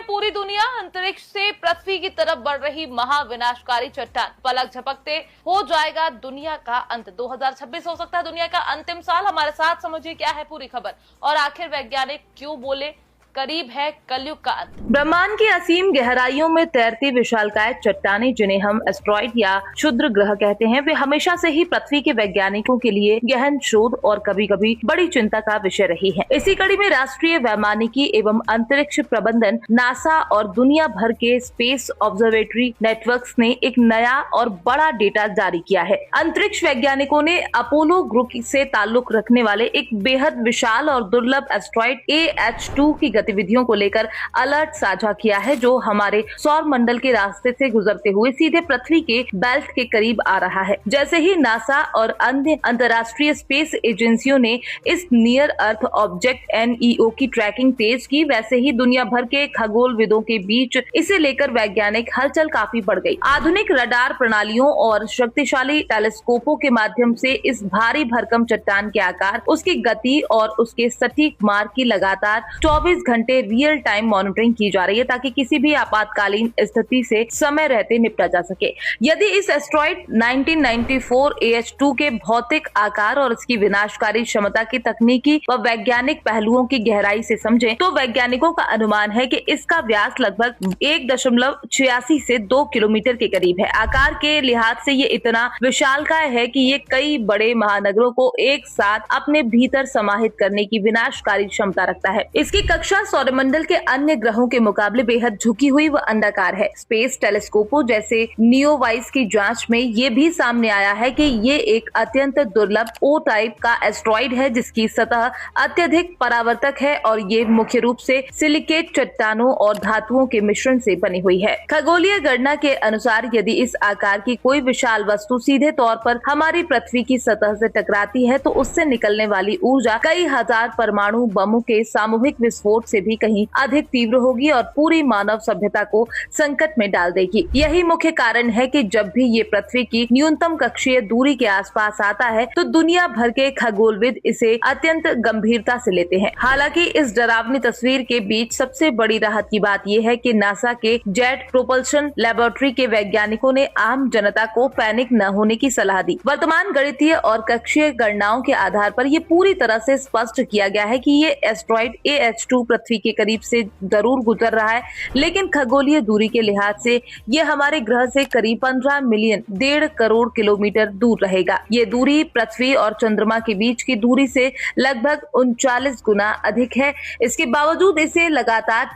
पूरी दुनिया अंतरिक्ष से पृथ्वी की तरफ बढ़ रही महाविनाशकारी चट्टान। पलक झपकते हो जाएगा दुनिया का अंत। 2026 हो सकता है दुनिया का अंतिम साल। हमारे साथ समझिए क्या है पूरी खबर और आखिर वैज्ञानिक क्यों बोले करीब है कलयुग का अंत। ब्रह्मांड की असीम गहराइयों में तैरती विशालकाय चट्टानें, जिन्हें हम एस्ट्रॉइड या क्षुद्र ग्रह कहते हैं, वे हमेशा से ही पृथ्वी के वैज्ञानिकों के लिए गहन शोध और कभी कभी बड़ी चिंता का विषय रही है। इसी कड़ी में राष्ट्रीय वैमानिकी एवं अंतरिक्ष प्रबंधन नासा और दुनिया भर के स्पेस ऑब्जर्वेटरी नेटवर्क्स ने एक नया और बड़ा डेटा जारी किया है। अंतरिक्ष वैज्ञानिकों ने अपोलो ग्रुप से ताल्लुक रखने वाले एक बेहद विशाल और दुर्लभ एस्ट्रॉइड AH2 की गतिविधियों को लेकर अलर्ट साझा किया है, जो हमारे सौर मंडल के रास्ते से गुजरते हुए सीधे पृथ्वी के बेल्ट के करीब आ रहा है। जैसे ही नासा और अन्य अंतर्राष्ट्रीय स्पेस एजेंसियों ने इस नियर अर्थ ऑब्जेक्ट NEO की ट्रैकिंग तेज की, वैसे ही दुनिया भर के खगोलविदों के बीच इसे लेकर वैज्ञानिक हलचल काफी बढ़ गई। आधुनिक रडार प्रणालियों और शक्तिशाली टेलीस्कोपों के माध्यम से इस भारी भरकम चट्टान के आकार, उसकी गति और उसके सटीक मार्ग की लगातार 24 घंटे रियल टाइम मॉनिटरिंग की जा रही है, ताकि किसी भी आपातकालीन स्थिति से समय रहते निपटा जा सके। यदि इस एस्ट्रॉइड 1994 AH2 के भौतिक आकार और इसकी विनाशकारी क्षमता की तकनीकी व वैज्ञानिक पहलुओं की गहराई से समझें, तो वैज्ञानिकों का अनुमान है कि इसका व्यास लगभग 1.86 से 2 किलोमीटर के करीब है। आकार के लिहाज से ये इतना विशालकाय है कि ये कई बड़े महानगरों को एक साथ अपने भीतर समाहित करने की विनाशकारी क्षमता रखता है। इसकी कक्षा सौरमंडल के अन्य ग्रहों के मुकाबले बेहद झुकी हुई व अंडाकार है। स्पेस टेलीस्कोपों जैसे नियोवाइस की जांच में ये भी सामने आया है कि ये एक अत्यंत दुर्लभ O टाइप का एस्ट्रॉइड है, जिसकी सतह अत्यधिक परावर्तक है और ये मुख्य रूप से सिलिकेट चट्टानों और धातुओं के मिश्रण से बनी हुई है। खगोलीय गणना के अनुसार यदि इस आकार की कोई विशाल वस्तु सीधे तौर पर हमारी पृथ्वी की सतह से टकराती है, तो उससे निकलने वाली ऊर्जा कई हजार परमाणु बमों के सामूहिक विस्फोट से भी कहीं अधिक तीव्र होगी और पूरी मानव सभ्यता को संकट में डाल देगी। यही मुख्य कारण है कि जब भी ये पृथ्वी की न्यूनतम कक्षीय दूरी के आसपास आता है, तो दुनिया भर के खगोलविद इसे अत्यंत गंभीरता से लेते हैं। हालांकि इस डरावनी तस्वीर के बीच सबसे बड़ी राहत की बात यह है कि नासा के जेट प्रोपल्शन लेबोरेटरी के वैज्ञानिकों ने आम जनता को पैनिक न होने की सलाह दी। वर्तमान गणितीय और कक्षीय गणनाओं के आधार पर यह पूरी तरह से स्पष्ट किया गया है कि ये एस्ट्रॉइड AH2 पृथ्वी के करीब से जरूर गुजर रहा है, लेकिन खगोलीय दूरी के लिहाज से ये हमारे ग्रह से करीब 15 मिलियन 1.5 करोड़ किलोमीटर दूर रहेगा। ये दूरी पृथ्वी और चंद्रमा के बीच की दूरी से लगभग 39 गुना अधिक है। इसके बावजूद इसे लगातार